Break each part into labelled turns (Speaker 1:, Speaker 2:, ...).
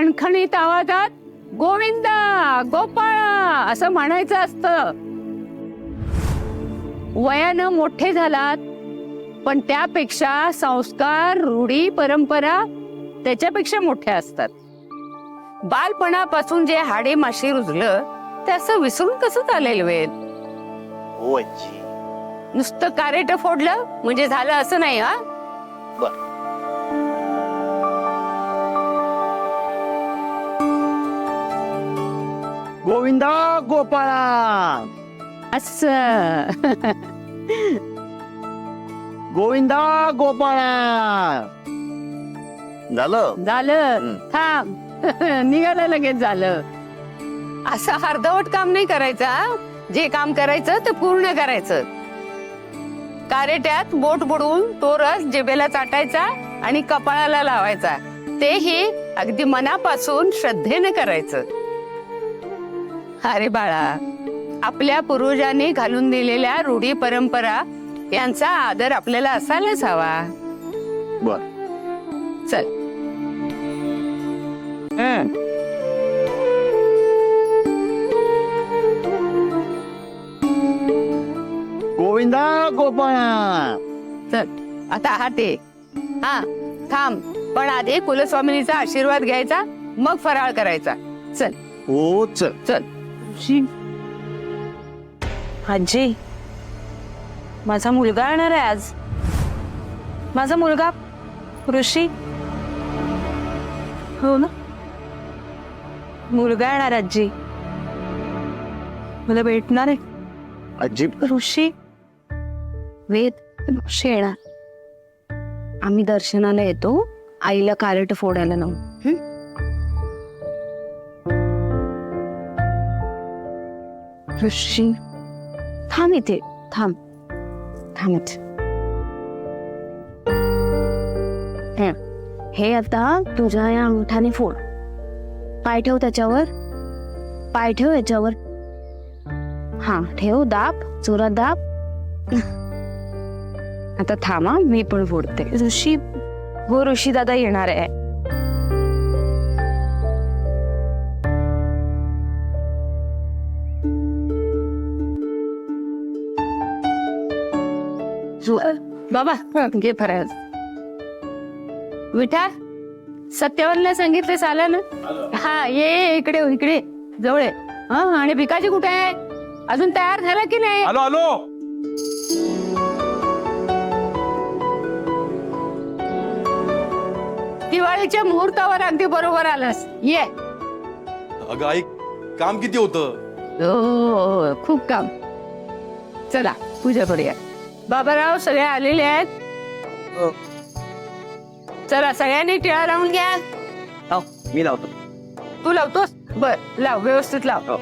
Speaker 1: खणखणीत आवाजात गोविंदा गोपाळा असं म्हणायचं असतं. वयानं मोठे झालात पण त्यापेक्षा संस्कार रूढी परंपरा त्याच्यापेक्षा मोठ्या असतात. बालपणापासून जे हाडे माशी रुजलं ते असं विसरून कसं चालेल वेळ.
Speaker 2: हो आजी.
Speaker 1: नुसतं कारेट फोडलं म्हणजे झालं असं नाही. हा
Speaker 2: बर. गोविंदा गोपाळा
Speaker 1: असं
Speaker 2: गोविंदा गोपाळा झालं.
Speaker 1: झालं. थांब. निघालं लगेच झालं. असं अर्धवट काम नाही करायचं. हा? जे काम करायचं ते पूर्ण करायचं. कारेट्यात बोट बुडवून तो रस जिभेला चाटायचा आणि कपाळाला लावायचा. तेही अगदी मनापासून श्रद्धेने करायचं. अरे बाळा, आपल्या पूर्वजांनी घालून दिलेल्या रूढी परंपरा यांचा आदर आपल्याला असायलाच हवा.
Speaker 2: बर.
Speaker 1: चल.
Speaker 2: गोविंदा गोपाळा
Speaker 1: चल आता हात ये. हा थांब. पण आधी कुलस्वामिनीचा आशीर्वाद घ्यायचा मग फराळ करायचा. चल.
Speaker 2: हो चल.
Speaker 1: चल.
Speaker 3: आजी, माझा मुलगा येणार आहे आज. माझा मुलगा ऋषी. हो ना, मुलगा येणार आजी. मला भेटणार आहे
Speaker 2: आजी.
Speaker 3: ऋषी.
Speaker 4: वेद ऋषी येणार. आम्ही दर्शनाला येतो. आईला कारेट फोडायला नव्हतं. ऋषी थांब इथे. थांब थांब इथे. हे आता तुझ्या या अंगठाने फोड. पाय ठेव त्याच्यावर. पाय ठेव याच्यावर. हा ठेव. दाब जोरात दाब. आता थांबा मी पण फोडते.
Speaker 3: ऋषी. हो ऋषी दादा येणार आहे.
Speaker 1: बाबा घे फराळ. विठा सत्यवानला सांगितलं चालेल ना. हा ये इकडे इकडे जवळ आहे. हा आणि भिकाजी कुठे आहे? अजून तयार झाला की नाही?
Speaker 5: आलो आलो.
Speaker 1: दिवाळीच्या मुहूर्तावर अगदी बरोबर आलास. ये.
Speaker 5: अगं आई, काम किती होतं?
Speaker 1: हो खूप काम. चला पूजा करूया. बाबाराव सगळे आलेले आहेत. चला सगळ्यांनी टिळा लावून घ्या.
Speaker 2: मी लावतो.
Speaker 1: तू लावतोस? बर लाव व्यवस्थित लाव.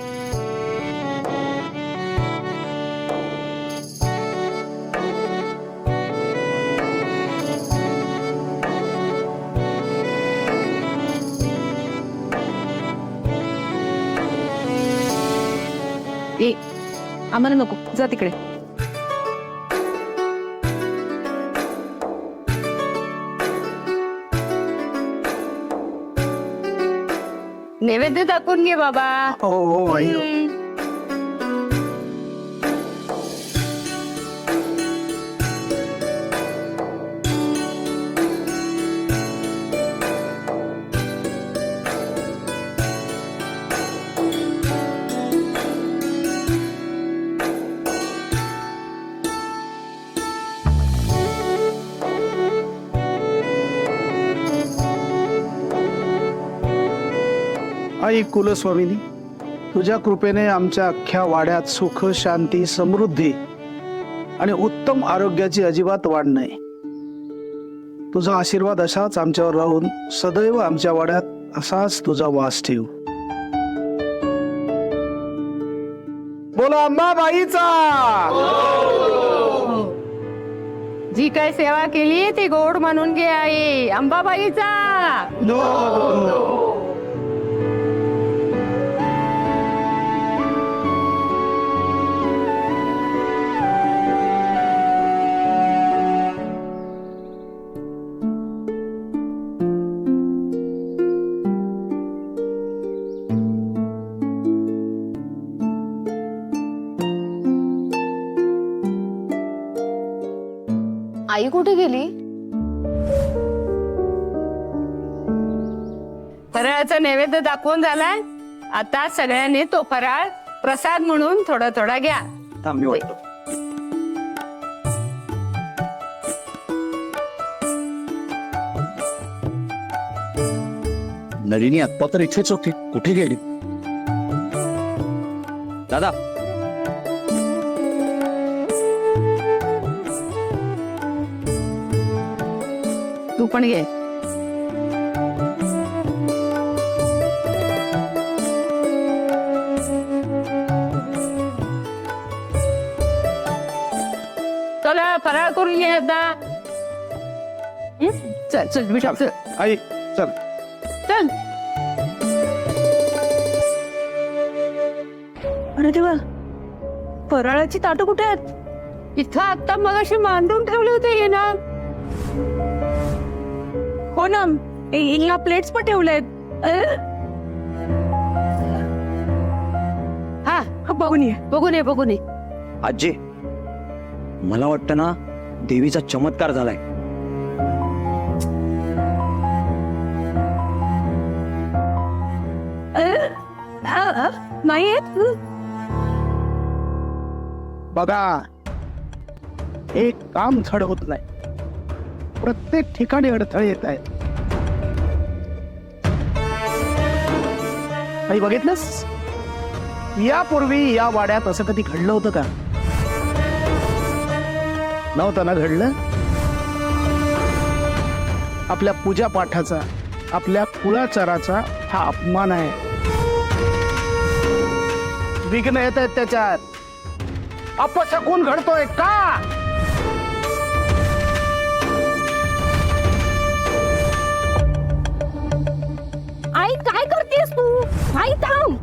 Speaker 3: ए आम्हाला नको, जा तिकडे.
Speaker 1: नैवेद्य दाखवून घे बाबा.
Speaker 2: हो हो आई.
Speaker 6: आई कुलस्वामिनी, तुझ्या कृपेने आमच्या अख्ख्या वाड्यात सुख शांती समृद्धी आणि उत्तम आरोग्याची अजिबात वाढ नाही. तुझा आशीर्वाद असाच आमच्यावर राहून सदैव आमच्या वाड्यात असाच तुझा वास ठेव. बोला अंबाबाईचा.
Speaker 1: जी काय सेवा केली ती गोड म्हणून घे आई. अंबाबाईचा.
Speaker 4: आई कुठे गेली?
Speaker 1: फराळाचा नैवेद्य दाखवून झालाय. आता सगळ्यांनी तो फराळ प्रसाद म्हणून थोडा थोडा घ्या.
Speaker 2: थांब मी वाटतो. नलिनी आत्ता तर इथेच होती, कुठे गेली? दादा,
Speaker 1: तू पण घे. चला फराळ करून घे आता. चल चल बिटा चल
Speaker 6: आई चल.
Speaker 1: चल.
Speaker 3: अरे देवा, फराळाची ताटं कुठे आहेत?
Speaker 1: इथं आता मगाशी मांडून ठेवले होते हे ना.
Speaker 3: हो ना, ह्या प्लेट्स पण ठेवल्यात.
Speaker 1: हा
Speaker 3: बघून ये.
Speaker 1: बघून ये बघून ये.
Speaker 2: आजी, मला वाटतं ना देवीचा चमत्कार झालाय.
Speaker 3: नाही आहेत.
Speaker 6: बघा, एक काम धड होत नाही. प्रत्येक ठिकाणी अडथळे येत आहेत. काही बघितलंस? यापूर्वी या वाड्यात असं कधी घडलं होतं का? नव्हतं ना घडलं. आपल्या पूजा पाठाचा, आपल्या कुळाचाराचा हा अपमान आहे. विघ्न येत आहेत त्याच्यात. अपशकुन घडतोय का?
Speaker 4: आई काय करतेस तू? आई थांब.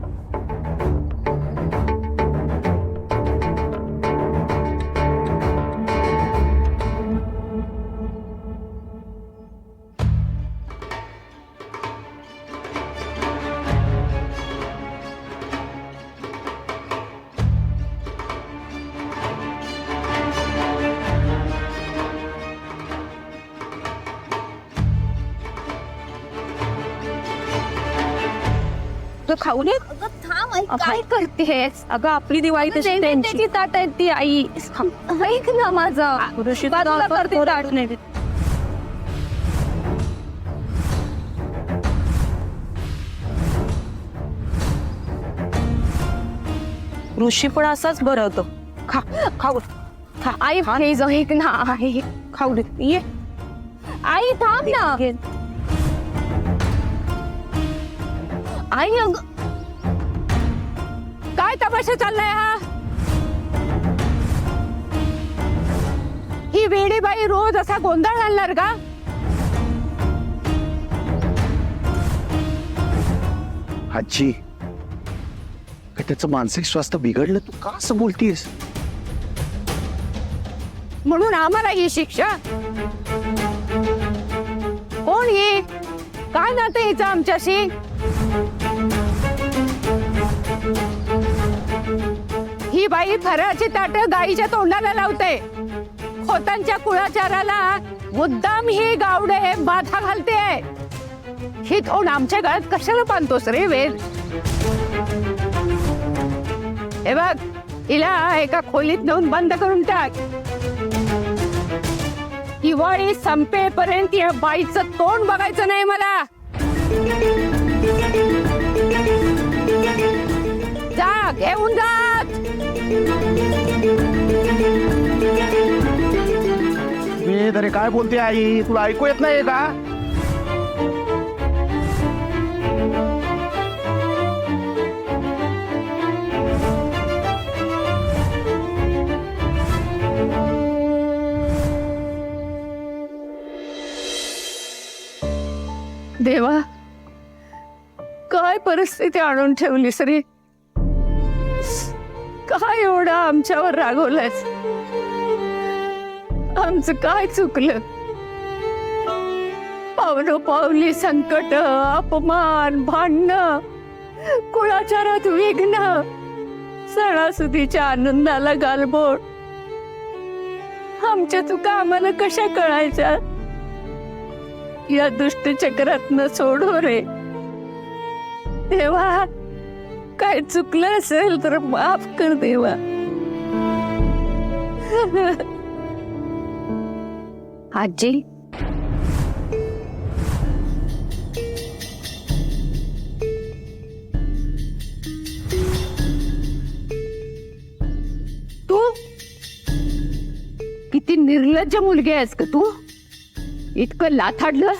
Speaker 3: तू खाऊ नये.
Speaker 4: अगं थांब आई, काय करतेस?
Speaker 3: अगं आपली दिवाळी तशी त्यांची.
Speaker 4: त्याची ताट आहे ती आई. ऐक ना माझा. बाजूला करते ताट.
Speaker 3: ऋषी पण असाच बरं होतं. खा खाऊ.
Speaker 4: आई प्लीज ऐक ना. आई
Speaker 3: खाऊ दे. ये.
Speaker 4: आई थांब ना.
Speaker 3: घे.
Speaker 4: आई अगं
Speaker 1: काय तमाशा चाललाय हा? ही वेडी बाई रोज असा गोंधळ घालणार का?
Speaker 2: आजी, का त्याचं मानसिक स्वास्थ्य बिघडलं? तू का असं बोलतीयस?
Speaker 1: म्हणून आम्हाला ही शिक्षा? कोण ही? काय नातं हिचं आमच्याशी? ही बाई फराळाची ताट गाईच्या तोंडाला लावते. खोतांच्या कुळाचाराला मुद्दाम ही गावडे बाधा घालते. ही तोंड आमच्या गळ्यात कशाला बांधतोस रे वेद? हे बघ, हिला एका खोलीत नेऊन बंद करून टाक. दिवाळी संपेपर्यंत या बाईचं तोंड बघायचं नाही मला. जा, घेऊन जात.
Speaker 6: मी तरी काय बोलते आई? तुला ऐकू येत नाही का?
Speaker 1: देवा, काय परिस्थिती आणून ठेवलीस रे? काय एवढं आमच्यावर रागवलंयस? आमचं काय चुकलं? पावलोपावली संकट, अपमान, भांडणं, कुळाचारात विघ्न, सणासुदीच्या आनंदाला गालबोट. आमच्या चुका आम्हाला कशा कळायच्या? या दुष्ट चक्रातनं सोडो रे देवा. काय चुकलं असेल तर माफ कर देवा.
Speaker 4: आजी,
Speaker 1: तू किती निर्लज्ज मुलगी आहेस का तू. इतकं लाथाडलं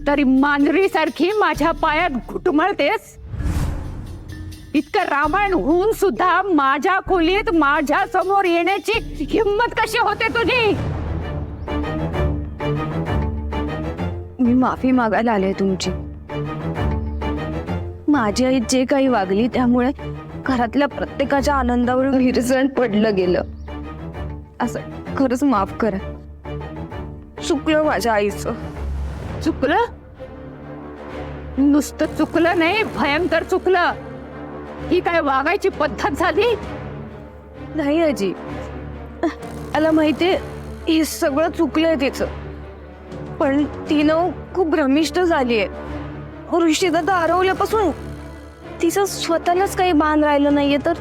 Speaker 1: तरी मांजरी सारखी माझ्या पायात घुटमळतेस. इतकं रामायण होऊन सुद्धा माझ्या खोलीत माझ्या समोर येण्याची हिंमत कशी होते तुझी.
Speaker 4: मी माफी मागायला आले तुमची. माझी आई जे काही वागली त्यामुळे घरातल्या प्रत्येकाच्या आनंदावर विरजण पडलं गेलं. असं खरंच माफ करा. चुकलं माझ्या आईचं.
Speaker 1: चुकलं? नुसतं चुकलं नाही, भयंकर चुकलं. ही काय वागायची पद्धत झाली?
Speaker 4: नाही आजी, मला माहितीये हे सगळं चुकलंय तिचं, पण तिनं खूप भ्रमिष्ट झालीये. ऋषीदादा हरवल्यापासून तिचं स्वतःलाच काही बाण राहिलं नाहीये, तर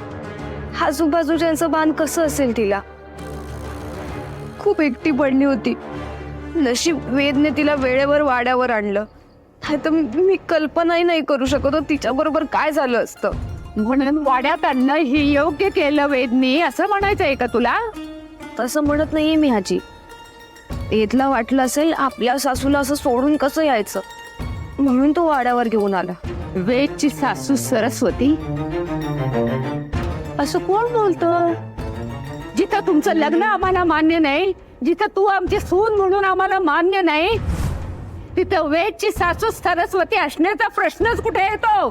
Speaker 4: आजूबाजूच्यांचं बाण कसं असेल तिला. खूप एकटी पडली होती. नशीब वेदने तिला वेळेवर वाड्यावर आणलं. तर मी कल्पनाही नाही करू शकत तिच्या बरोबर काय झालं असतं.
Speaker 1: म्हणून वाड्यात आणणं ही योग्य केलं वेदनी असं म्हणायचंय का तुला?
Speaker 4: तसं म्हणत नाहीये मी आजी. वेदला वाटलं असेल आपल्या सासूला असं सोडून कसं यायचं, म्हणून तो वाड्यावर घेऊन आला.
Speaker 1: वेदची सासू सरस्वती? असं कोण बोलतं? जिथं तुमचं लग्न आम्हाला मान्य नाही, जिथं तू आमची सून म्हणून आम्हाला मान्य नाही, तिथं वेदची सासू सरस्वती असण्याचा प्रश्नच कुठे येतो?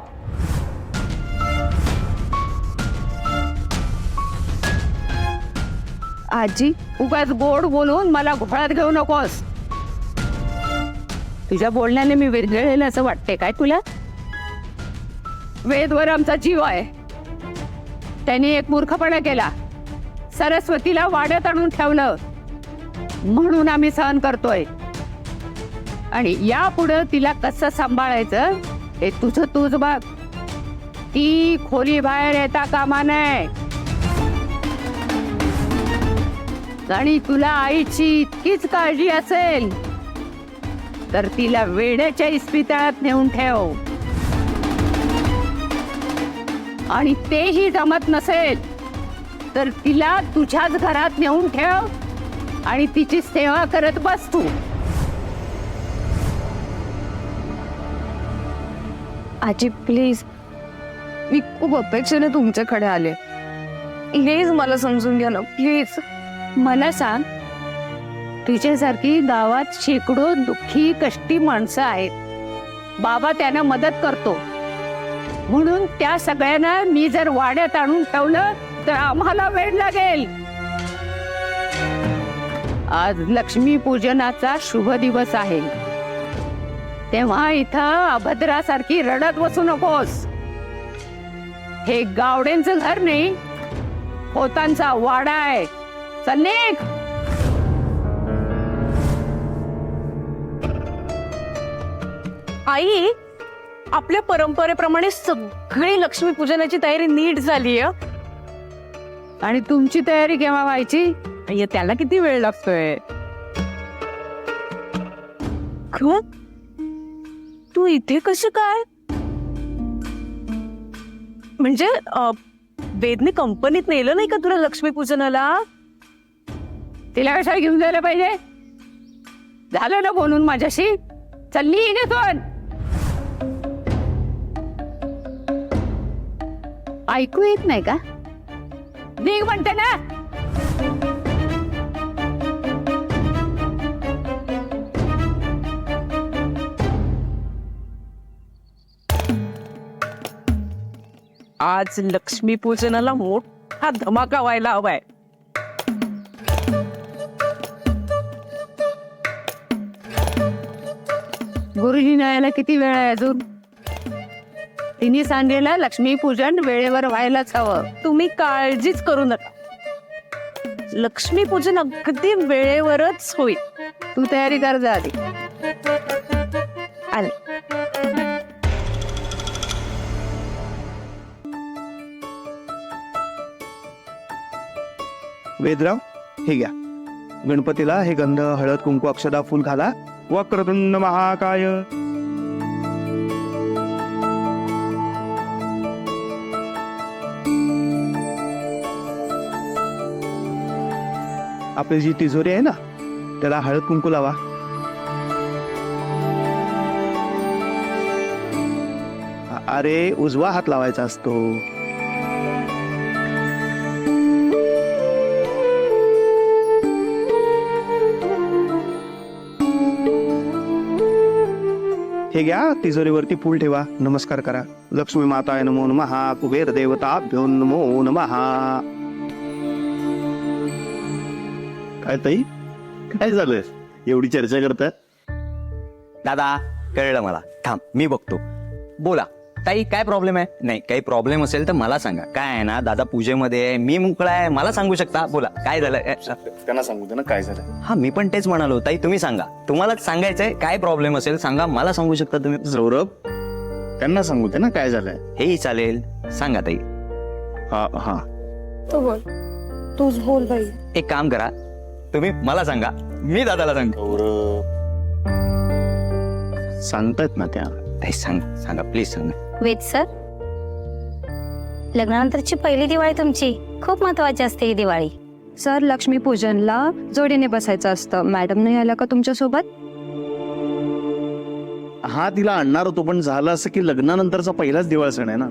Speaker 4: आजी,
Speaker 1: उगाच गोड बोलून मला घोळात घेऊ नकोस. तुझ्या बोलण्याने मी विरघळेल असं वाटते काय तुला? वेदवर आमचा जीव आहे. त्याने एक मूर्खपणा केला. सरस्वतीला वाड्यात आणून ठेवलं म्हणून आम्ही सहन करतोय. आणि यापुढे तिला कसं सांभाळायचं हे तुझं तूच बघ. ती खोली बाहेर येता कामा नये. आणि तुला आईची इतकीच काळजी असेल तर तिला वेड्याच्या इस्पितळात नेऊन ठेव. आणि तेही जमत नसेल तर तिला तुझ्याच घरात नेऊन ठेव आणि तिची सेवा करत बस तू.
Speaker 4: आजी प्लीज, मी खूप अपेक्षेने तुमच्याकडे आले. प्लीज मला समजून घ्या ना, प्लीज.
Speaker 1: मला सांग, तुझ्यासारखी गावात शेकडो दुःखी कष्टी माणसं आहेत. बाबा त्यांना मदत करतो म्हणून त्या सगळ्यांना मी जर वाड्यात आणून ठेवलं तर आम्हाला वेळ लागेल. आज लक्ष्मी पूजनाचा शुभ दिवस आहे, तेव्हा इथं अभद्रासारखी रडत बसू नकोस. हे गावड्यांचं घर नाही, होतांचा वाडा आहे. चल निघ.
Speaker 3: आई, आपल्या परंपरेप्रमाणे सगळी लक्ष्मी पूजनाची तयारी नीट झाली.
Speaker 1: आणि तुमची तयारी केव्हा व्हायची?
Speaker 3: त्याला किती वेळ लागतोय? तू इथे कशी काय? म्हणजे वेदने कंपनीत नेलं नाही का तुला लक्ष्मी पूजनाला?
Speaker 1: तिला कशाला घेऊन जायला पाहिजे? झालं ना बोलून माझ्याशी. चालली इथून. ऐकू येत नाही का? निघ म्हणते ना.
Speaker 3: आज लक्ष्मी पूजनाला मोठा धमाका व्हायला हवाय.
Speaker 1: गुरुजींना यायला किती वेळ आहे अजून? तिने सांगितलं लक्ष्मी पूजन वेळेवर व्हायलाच हवं.
Speaker 3: तुम्ही काळजीच करू नका. लक्ष्मीपूजन अगदी वेळेवरच होईल.
Speaker 1: तू तयारी कर जा आधी.
Speaker 3: आले.
Speaker 6: वेदराव, हे घ्या. गणपतीला हे गंध, हळद, कुंकू, अक्षदा, फुल घाला. वक्रतुंड महाकाय. आपली जी तिजोरी आहे ना, त्याला हळद कुंकू लावा. अरे उजवा हात लावायचा असतो. हे घ्या, तिजोरीवरती फूल ठेवा. नमस्कार करा. लक्ष्मी माताय नमो नमः. कुबेर देवताभ्यो नमो नमः.
Speaker 2: काय ताई, काय झालं एवढी चर्चा करतात?
Speaker 7: दादा कळलं मला. थांब मी बघतो. बोला ताई, काय प्रॉब्लेम आहे? नाही, काही प्रॉब्लेम असेल तर मला सांगा. काय आहे ना दादा, पूजेमध्ये आहे, मी मोकळा आहे, मला सांगू शकता. बोला काय झालं.
Speaker 2: त्यांना सांगू दे ना काय झालं.
Speaker 7: हा, मी पण तेच म्हणालो. ताई तुम्ही सांगा, तुम्हालाच सांगायचंय. काय प्रॉब्लेम असेल सांगा, मला सांगू शकता तुम्ही.
Speaker 2: सौरभ, त्यांना सांगू दे ना काय झालंय.
Speaker 7: हेही चालेल, सांगा ताई.
Speaker 2: हा हा,
Speaker 4: तू बोल, तूच बोल बाई.
Speaker 7: एक काम करा, तुम्ही मला सांगा, मी दादाला सांगतो.
Speaker 2: सांगतायत ना त्या.
Speaker 7: ताई सांगा प्लीज सांगा.
Speaker 8: वेद सर, लग्नानंतरची पहिली दिवाळी तुमची खूप महत्वाची असते. ही दिवाळी
Speaker 4: सर, लक्ष्मीपूजनला जोडीने बसायचं असतं. मॅडम नाही आल्या का तुमच्यासोबत?
Speaker 2: हा, तिला आणणार होतो पण झालं असं की लग्नानंतरचा पहिलाच दिवाळ सण आहे ना.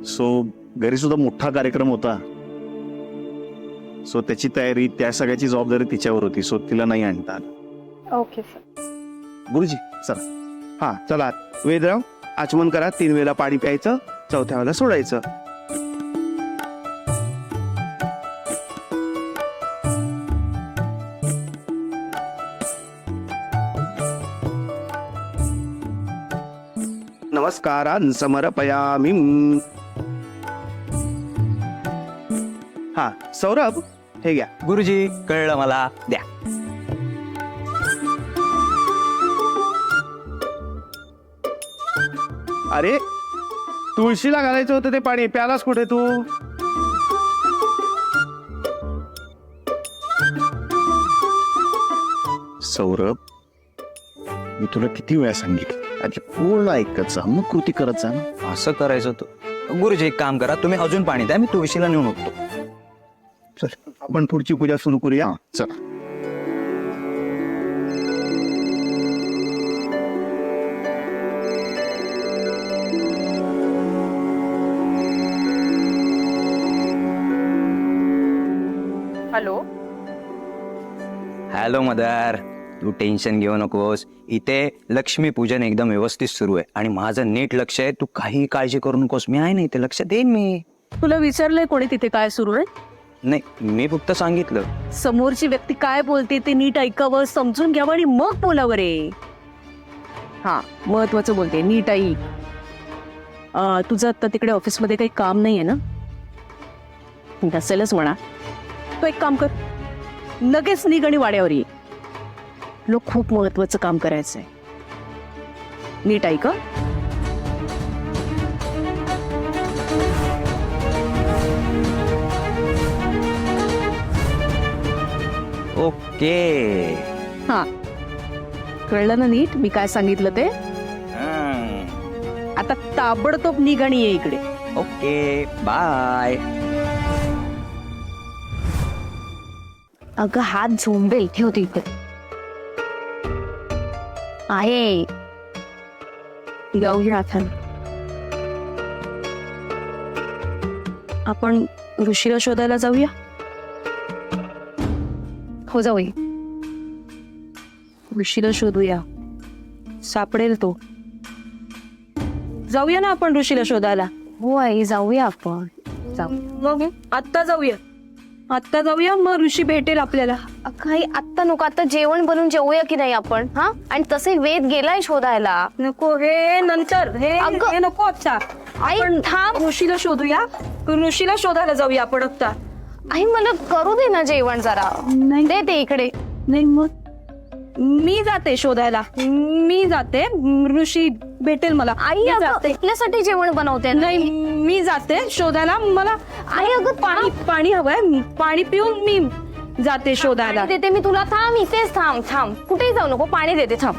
Speaker 2: सो घरी सुद्धा मोठा कार्यक्रम होता. सो त्याची तयारी, त्या सगळ्याची जबाबदारी तिच्यावर होती. सो तिला नाही आणता आलं.
Speaker 4: Okay sir.
Speaker 2: गुरुजी चला.
Speaker 6: हा चला. वेदराव, आचमन करा. 3 वेळेला पाणी प्यायचं, 4थ्या वेळेला सोडायचं. नमस्कारान् समर्पयामि. हा सौरभ, हे घ्या.
Speaker 7: गुरुजी कळलं मला, द्या.
Speaker 6: अरे तुळशीला घालायचं होतं ते पाणी, प्यालास कुठे तू?
Speaker 2: सौरभ, मी तुला किती वेळा सांगितलं, आधी पूर्ण ऐकत जा, मग कृती करत जा ना.
Speaker 7: असं करायचं होतं. गुरुजी एक काम करा, तुम्ही अजून पाणी द्या, मी तुळशीला नेऊन उठतो.
Speaker 6: चल, आपण पुढची पूजा सुरू करूया.
Speaker 2: हा चला.
Speaker 1: हॅलो.
Speaker 7: हॅलो मदर, तू टेन्शन घेऊ नकोस. इथे लक्ष्मी पूजन एकदम व्यवस्थित सुरू आहे आणि माझं नीट लक्ष आहे. तू काही काळजी करू नकोस, मी आहे ना इथे, लक्ष देईन मी.
Speaker 3: तुला विचारलंय कोणी तिथे काय सुरू आहे?
Speaker 7: नाही, मी फक्त सांगितलं.
Speaker 3: समोरची व्यक्ती काय बोलते ते नीट ऐकावं, समजून घ्यावं आणि मग बोलावं रे. हा, महत्वाचं बोलते, नीट ऐक. तुझं आता तिकडे ऑफिसमध्ये काही काम नाहीये ना? नसेलच म्हणा. तो एक काम कर, लगेच निघ आणि वाड्यावर ये. तुला खूप महत्वाचं काम करायचंय. नीट ऐक.
Speaker 7: ओके.
Speaker 3: हा, कळलं ना नीट मी काय सांगितलं ते? आता ताबडतोब निघ आणि ये इकडे.
Speaker 7: Okay, bye.
Speaker 8: अगं हात झोंबेल, ठेवते इकडे. आहे
Speaker 3: जाऊया आता. आपण ऋषीला शोधायला जाऊया.
Speaker 8: हो जाऊया.
Speaker 3: ऋषीला शोधूया, सापडेल तो. जाऊया ना आपण ऋषीला शोधायला.
Speaker 8: हो आई, जाऊया आपण. जाऊ.
Speaker 3: मग आत्ता जाऊया. आत्ता जाऊया, मग ऋषी भेटेल आपल्याला.
Speaker 8: काही आत्ता नको, आता जेवण बनवून जेवूया की नाही आपण? हा, आणि तसे वेद गेलाय शोधायला.
Speaker 3: नको, हे नंतर. हे
Speaker 8: अगं.
Speaker 3: हे नको आत्ता.
Speaker 8: आई
Speaker 3: आपण
Speaker 8: थांब.
Speaker 3: ऋषीला शोधूया. ऋषीला शोधायला जाऊया आपण आत्ता.
Speaker 8: आई मला करू दे ना जेवण जरा.
Speaker 3: नाही
Speaker 8: दे ते इकडे.
Speaker 3: नाही मग मी जाते शोधायला. मी जाते. ऋषी भेटेल मला.
Speaker 8: आई
Speaker 3: मी
Speaker 8: अगं
Speaker 3: जाते.
Speaker 8: आपल्यासाठी जेवण बनवते ना.
Speaker 3: नाही मी जाते शोधायला. मला
Speaker 8: आई अगं
Speaker 3: पाणी हवंय. पाणी पिऊन मी जाते शोधायला.
Speaker 8: पाणी देते मी तुला. थांब इथेच थांब. थांब कुठेही जाऊ नको. पाणी देते थांब.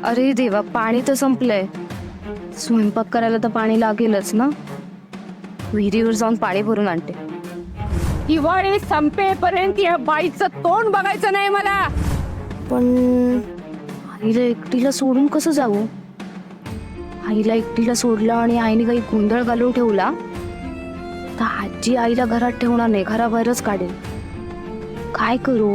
Speaker 8: अरे देवा पाणी तर संपलंय. स्वयंपाक करायला तर पाणी लागेलच ना. विहिरीवर जाऊन पाणी भरून आणते.
Speaker 1: दिवाळी संपेपर्यंत या बाईचं तोंड बघायचं नाही मला.
Speaker 8: पण आईला एकटीला सोडून कसं जाऊ. आईला एकटीला सोडलं आणि आईने काही गोंधळ घालून ठेवला तर आजी आईला घरात ठेवणार नाही, घराबाहेरच काढेल. काय करू.